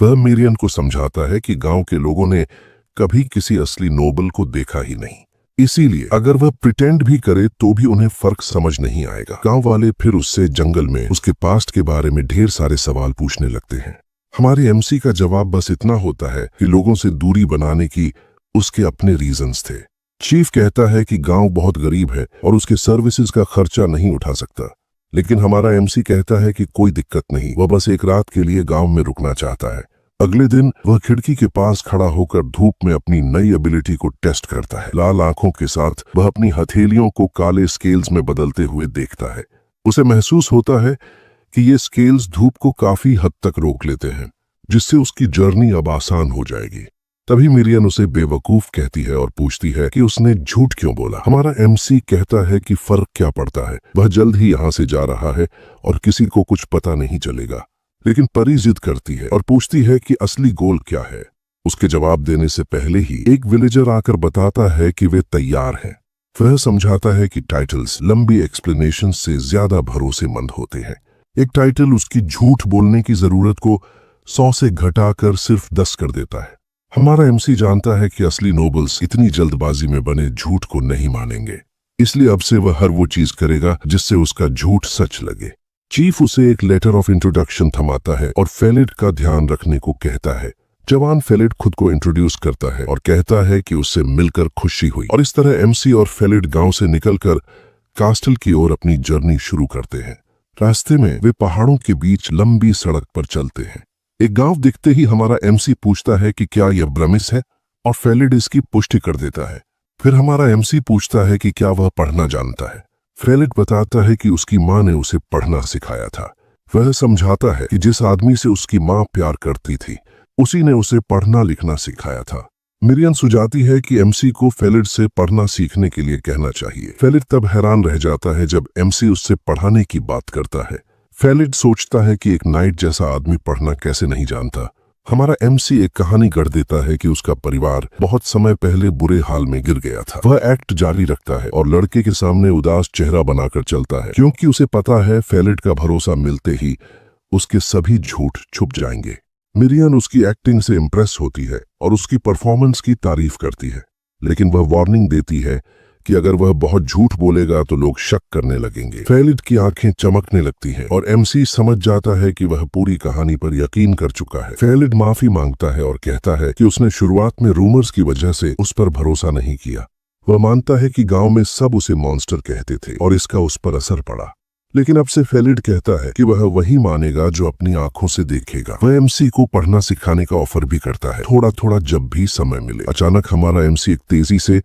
वह मिरियन को समझाता है कि गांव के लोगों ने कभी किसी असली नोबल को देखा ही नहीं, इसीलिए अगर वह प्रिटेंड भी करे तो भी उन्हें फर्क समझ नहीं आएगा। गांव वाले फिर उससे जंगल में उसके पास्ट के बारे में ढेर सारे सवाल पूछने लगते हैं। हमारे एमसी का जवाब बस इतना होता है कि लोगों से दूरी बनाने की उसके अपने रीजंस थे। चीफ कहता है कि गांव बहुत गरीब है और उसके सर्विसेज का खर्चा नहीं उठा सकता, लेकिन हमारा एमसी कहता है कि कोई दिक्कत नहीं, वह बस एक रात के लिए गांव में रुकना चाहता है। अगले दिन वह खिड़की के पास खड़ा होकर धूप में अपनी नई एबिलिटी को टेस्ट करता है। लाल आंखों के साथ वह अपनी हथेलियों को काले स्केल्स में बदलते हुए देखता है। उसे महसूस होता है कि ये स्केल्स धूप को काफी हद तक रोक लेते हैं, जिससे उसकी जर्नी अब आसान हो जाएगी। तभी मिरियन उसे बेवकूफ कहती है और पूछती है कि उसने झूठ क्यों बोला। हमारा एमसी कहता है कि फर्क क्या पड़ता है, वह जल्द ही यहाँ से जा रहा है और किसी को कुछ पता नहीं चलेगा। लेकिन परी जिद करती है और पूछती है कि असली गोल क्या है। उसके जवाब देने से पहले ही एक विलेजर आकर बताता है कि वे तैयार हैं। वह समझाता है कि टाइटल्स लंबी एक्सप्लेनेशन से ज्यादा भरोसेमंद होते हैं। एक टाइटल उसकी झूठ बोलने की जरूरत को 100 से घटाकर सिर्फ 10 कर देता है। हमारा एमसी जानता है कि असली नोबल्स इतनी जल्दबाजी में बने झूठ को नहीं मानेंगे, इसलिए अब से वह हर वो चीज करेगा जिससे उसका झूठ सच लगे। चीफ उसे एक लेटर ऑफ इंट्रोडक्शन थमाता है और फेलिड का ध्यान रखने को कहता है। जवान फेलिड खुद को इंट्रोड्यूस करता है और कहता है कि उससे मिलकर खुशी हुई, और इस तरह एमसी और फेलिड गांव से निकलकर कास्टल की ओर अपनी जर्नी शुरू करते हैं। रास्ते में वे पहाड़ों के बीच लंबी सड़क पर चलते हैं। एक गांव दिखते ही हमारा एमसी पूछता है कि क्या यह ब्रमिस है, और फेलिड इसकी पुष्टि कर देता है। फिर हमारा एमसी पूछता है कि क्या वह पढ़ना जानता है। फेलिड बताता है कि उसकी माँ ने उसे पढ़ना सिखाया था। वह समझाता है कि जिस आदमी से उसकी माँ प्यार करती थी उसी ने उसे पढ़ना लिखना सिखाया था। मिरियन सुझाती है कि एमसी को फेलिड से पढ़ना सीखने के लिए कहना चाहिए। फेलिड तब हैरान रह जाता है जब एमसी उससे पढ़ाने की बात करता है। फेलिड सोचता है कि एक नाइट जैसा आदमी पढ़ना कैसे नहीं जानता। हमारा एमसी एक कहानी गढ़ देता है कि उसका परिवार बहुत समय पहले बुरे हाल में गिर गया था। वह एक्ट जारी रखता है और लड़के के सामने उदास चेहरा बनाकर चलता है, क्योंकि उसे पता है फेलिड का भरोसा मिलते ही उसके सभी झूठ छुप जाएंगे। मिरियन उसकी एक्टिंग से इम्प्रेस होती है और उसकी परफॉर्मेंस की तारीफ करती है, लेकिन वह वार्निंग देती है कि अगर वह बहुत झूठ बोलेगा तो लोग शक करने लगेंगे। फेलिड की आंखें चमकने लगती हैं और एमसी समझ जाता है कि वह पूरी कहानी पर यकीन कर चुका है। फेलिड माफी मांगता है और कहता है कि उसने शुरुआत में रूमर्स की वजह से उस पर भरोसा नहीं किया। वह मानता है कि गांव में सब उसे मॉन्स्टर कहते थे और इसका उस पर असर पड़ा, लेकिन अब से फेलिड कहता है कि वह वही मानेगा जो अपनी आंखों से देखेगा। वह एमसी को पढ़ना सिखाने का ऑफर भी करता है, थोड़ा थोड़ा जब भी समय मिले। अचानक हमारा एमसी एक तेजी से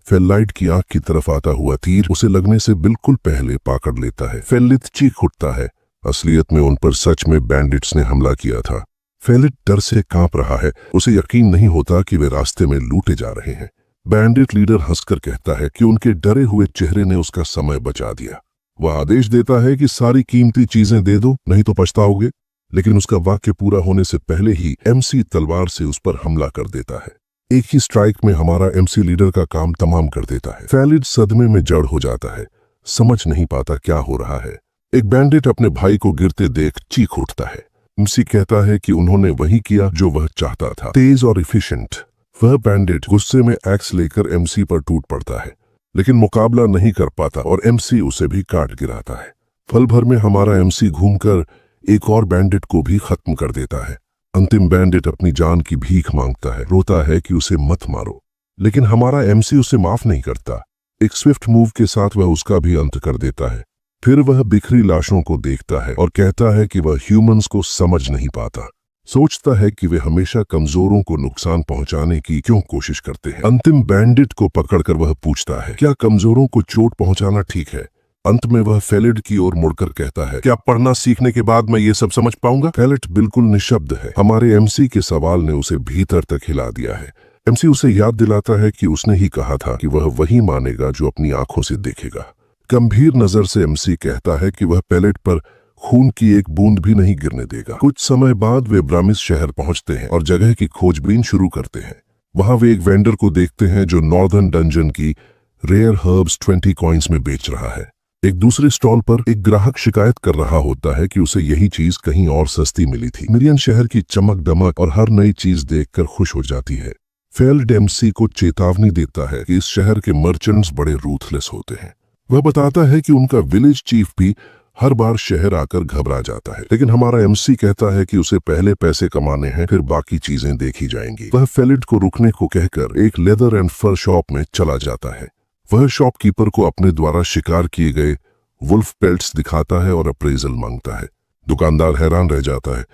फेलिड की आंख की तरफ आता हुआ तीर उसे लगने से बिल्कुल पहले पकड़ लेता है। फेलिड चीख उठता है। असलियत में उन पर सच में बैंडिट्स ने हमला किया था। फेलिड डर से कांप रहा है। उसे यकीन नहीं होता कि वे रास्ते में लूटे जा रहे हैं। बैंडिट लीडर हंसकर कहता है कि उनके डरे हुए चेहरे ने उसका समय बचा दिया। वह आदेश देता है कि सारी कीमती चीजें दे दो, नहीं तो पछताओगे। लेकिन उसका वाक्य पूरा होने से पहले ही एमसी तलवार से उस पर हमला कर देता है। एक ही स्ट्राइक में हमारा एमसी लीडर का काम तमाम कर देता है। फेलिड सदमे में जड़ हो जाता है, समझ नहीं पाता क्या हो रहा है। एक बैंडिट अपने भाई को गिरते देख चीख उठता है। एमसी कहता है कि उन्होंने वही किया जो वह चाहता था, तेज और इफिशिएंट। वह बैंडिट गुस्से में एक्स लेकर एमसी पर टूट पड़ता है, लेकिन मुकाबला नहीं कर पाता और एमसी उसे भी काट गिराता है। पल भर में हमारा एमसी घूमकर एक और बैंडिट को भी खत्म कर देता है। अंतिम बैंडिट अपनी जान की भीख मांगता है, रोता है कि उसे मत मारो, लेकिन हमारा एमसी उसे माफ नहीं करता। एक स्विफ्ट मूव के साथ वह उसका भी अंत कर देता है। फिर वह बिखरी लाशों को देखता है और कहता है कि वह ह्यूमंस को समझ नहीं पाता। सोचता है कि वे हमेशा कमजोरों को नुकसान पहुंचाने की क्यों कोशिश करते हैं। अंतिम बैंडिट को पकड़कर वह पूछता है, क्या कमजोरों को चोट पहुंचाना ठीक है? अंत में वह फेलिड की ओर मुड़कर कहता है, क्या पढ़ना सीखने के बाद मैं ये सब समझ पाऊंगा? फेलिड बिल्कुल निशब्द है। हमारे एमसी के सवाल ने उसे भीतर तक हिला दिया है। एमसी उसे याद दिलाता है कि उसने ही कहा था कि वह वही मानेगा जो अपनी आंखों से देखेगा। गंभीर नजर से एमसी कहता है कि वह फेलिड पर खून की एक बूंद भी नहीं गिरने देगा। कुछ समय बाद वे ब्रामिस शहर पहुंचते हैं और जगह की खोजबीन शुरू करते हैं। वहां वे एक वेंडर को देखते हैं जो नॉर्दर्न डंजन की रेयर हर्ब्स 20 कॉइन्स में बेच रहा है। एक दूसरे स्टॉल पर एक ग्राहक शिकायत कर रहा होता है कि उसे यही चीज कहीं और सस्ती मिली थी। मिरियन शहर की चमक दमक और हर नई चीज देखकर खुश हो जाती है। फेल्ड एमसी को चेतावनी देता है कि इस शहर के मर्चेंट्स बड़े रूथलेस होते हैं। वह बताता है कि उनका विलेज चीफ भी हर बार शहर आकर घबरा जाता है, लेकिन हमारा एमसी कहता है कि उसे पहले पैसे कमाने हैं, फिर बाकी चीजें देखी जाएंगी। वह फेलिड को रुकने को कहकर एक लेदर एंड फर शॉप में चला जाता है। वह शॉपकीपर को अपने द्वारा शिकार किए गए वुल्फ पेल्ट्स दिखाता है और अप्रेजल मांगता है। दुकानदार हैरान रह जाता है,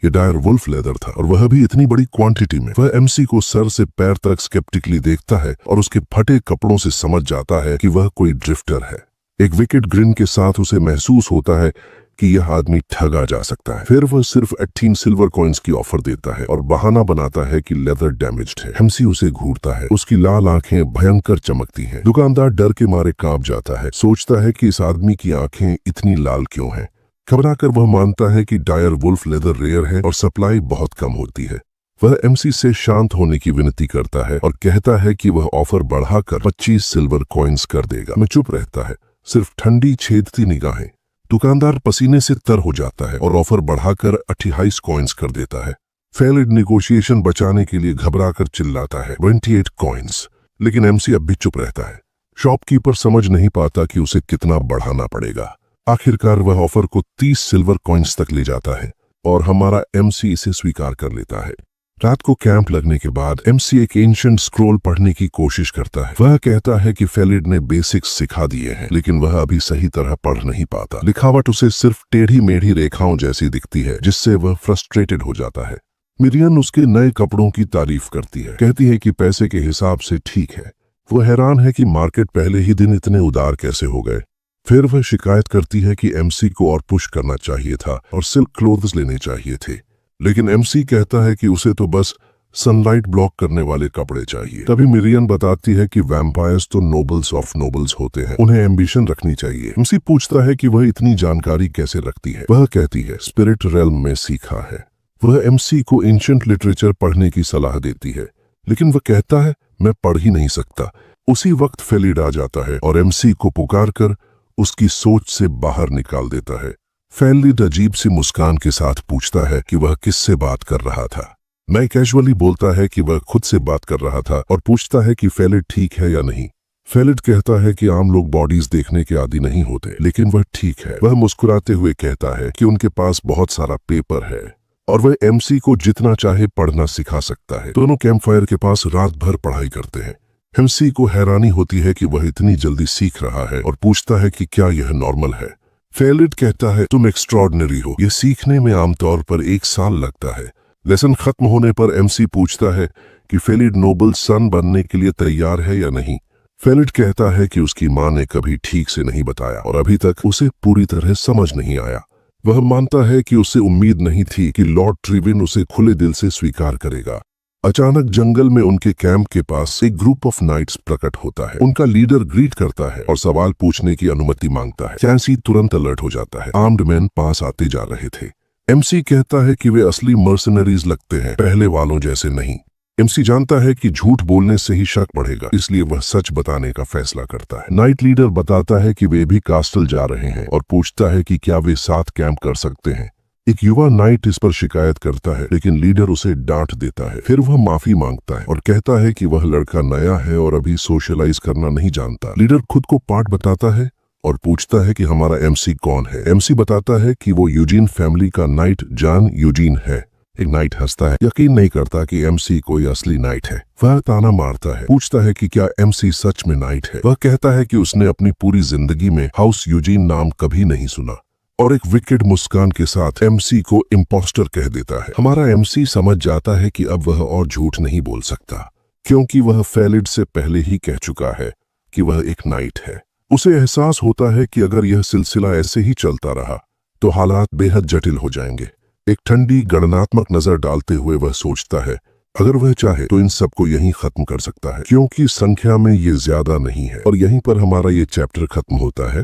ये डायर वुल्फ लेदर था और वह भी इतनी बड़ी क्वांटिटी में। वह एमसी को सर से पैर तक स्केप्टिकली देखता है और उसके फटे कपड़ों से समझ जाता है कि वह कोई ड्रिफ्टर है। एक विकेट ग्रिन के साथ उसे महसूस होता है कि यह आदमी ठगा जा सकता है। फिर वह सिर्फ 18 सिल्वर कॉइन्स की ऑफर देता है और बहाना बनाता है कि लेदर डैमेज्ड है। एमसी उसे घूरता है। उसकी लाल आंखें भयंकर चमकती हैं। दुकानदार डर के मारे कांप जाता है, सोचता है कि इस आदमी की आंखें इतनी लाल क्यों हैं। घबराकर वह मानता है कि डायर वुल्फ लेदर रेयर है और सप्लाई बहुत कम होती है। वह एमसी से शांत होने की विनती करता है और कहता है कि वह ऑफर बढ़ाकर 25 सिल्वर कॉइन्स कर देगा। मैं चुप रहता है, सिर्फ ठंडी छेदती निगाहें। दुकानदार पसीने से तर हो जाता है और ऑफर बढ़ाकर 28 कॉइन्स कर देता है। फेलिड नेगोशिएशन बचाने के लिए घबराकर चिल्लाता है 28 कॉइन्स, लेकिन एमसी अब भी चुप रहता है। शॉपकीपर समझ नहीं पाता कि उसे कितना बढ़ाना पड़ेगा। आखिरकार वह ऑफर को 30 सिल्वर कॉइन्स तक ले जाता है और हमारा एमसी इसे स्वीकार कर लेता है। रात को कैंप लगने के बाद एमसी एक एंशिएंट स्क्रोल पढ़ने की कोशिश करता है। वह कहता है कि फेलिड ने बेसिक्स सिखा दिए हैं, लेकिन वह अभी सही तरह पढ़ नहीं पाता। लिखावट उसे सिर्फ टेढ़ी मेढ़ी रेखाओं जैसी दिखती है, जिससे वह फ्रस्ट्रेटेड हो जाता है। मिरियन उसके नए कपड़ों की तारीफ करती है, कहती है कि पैसे के हिसाब से ठीक है। वह हैरान है कि मार्केट पहले ही दिन इतने उदार कैसे हो गए। फिर वह शिकायत करती है कि एमसी को और पुश करना चाहिए था और सिल्क क्लोथ्स लेने चाहिए थे, लेकिन एमसी कहता है कि उसे तो बस सनलाइट ब्लॉक करने वाले कपड़े चाहिए। तभी मिरियन बताती है कि वैम्पायर्स तो नोबल्स ऑफ नोबल्स होते हैं, उन्हें एम्बिशन रखनी चाहिए। एमसी पूछता है कि वह इतनी जानकारी कैसे रखती है। वह कहती है स्पिरिट रेल्म में सीखा है। वह एमसी को एंशिएंट लिटरेचर पढ़ने की सलाह देती है, लेकिन वह कहता है मैं पढ़ ही नहीं सकता। उसी वक्त फेलिड आ जाता है और एमसी को पुकार कर उसकी सोच से बाहर निकाल देता है। फेलिड अजीब सी मुस्कान के साथ पूछता है कि वह किससे बात कर रहा था। मैं कैजुअली बोलता है कि वह खुद से बात कर रहा था और पूछता है कि फेलिड ठीक है या नहीं। फेलिड कहता है कि आम लोग बॉडीज देखने के आदी नहीं होते, लेकिन वह ठीक है। वह मुस्कुराते हुए कहता है कि उनके पास बहुत सारा पेपर है और वह एमसी को जितना चाहे पढ़ना सिखा सकता है। दोनों कैंपफायर के पास रात भर पढ़ाई करते हैं। एमसी को हैरानी होती है कि वह इतनी जल्दी सीख रहा है और पूछता है कि क्या यह नॉर्मल है। फेलिड कहता है तुम एक्स्ट्रॉर्डिनरी हो, यह सीखने में आमतौर पर 1 साल लगता है। लेसन खत्म होने पर एमसी पूछता है कि फेलिड नोबल सन बनने के लिए तैयार है या नहीं। फेलिड कहता है कि उसकी मां ने कभी ठीक से नहीं बताया और अभी तक उसे पूरी तरह समझ नहीं आया। वह मानता है कि उसे उम्मीद नहीं थी कि लॉर्ड ट्रिविन उसे खुले दिल से स्वीकार करेगा। अचानक जंगल में उनके कैंप के पास एक ग्रुप ऑफ नाइट्स प्रकट होता है। उनका लीडर ग्रीट करता है और सवाल पूछने की अनुमति मांगता है। चैंसी तुरंत अलर्ट हो जाता है। आर्म्ड मैन पास आते जा रहे थे। एमसी कहता है कि वे असली मर्सनरीज लगते हैं, पहले वालों जैसे नहीं। एमसी जानता है कि झूठ बोलने से ही शक बढ़ेगा, इसलिए वह सच बताने का फैसला करता है। नाइट लीडर बताता है कि वे भी कास्टल जा रहे हैं और पूछता है कि क्या वे साथ कैंप कर सकते हैं। एक युवा नाइट इस पर शिकायत करता है, लेकिन लीडर उसे डांट देता है। फिर वह माफी मांगता है और कहता है कि वह लड़का नया है और अभी सोशलाइज करना नहीं जानता। लीडर खुद को पाठ बताता है और पूछता है कि हमारा एमसी कौन है। एमसी बताता है कि वो यूजीन फैमिली का नाइट जॉन यूजीन है। एक नाइट हंसता है, यकीन नहीं करता कि एमसी कोई असली नाइट है। वह ताना मारता है, पूछता है कि क्या एमसी सच में नाइट है। वह कहता है कि उसने अपनी पूरी जिंदगी में हाउस यूजीन नाम कभी नहीं सुना और एक विकेट मुस्कान के साथ एमसी को इम्पोस्टर कह देता है। हमारा एमसी समझ जाता है कि अब वह और झूठ नहीं बोल सकता, क्योंकि वह फेलिड से पहले ही कह चुका है कि वह एक नाइट है। उसे एहसास होता है कि अगर यह सिलसिला ऐसे ही चलता रहा तो हालात बेहद जटिल हो जाएंगे। एक ठंडी गणनात्मक नजर डालते हुए वह सोचता है अगर वह चाहे तो इन सबको यहीं खत्म कर सकता है, क्योंकि संख्या में ये ज्यादा नहीं है। और यहीं पर हमारा ये चैप्टर खत्म होता है।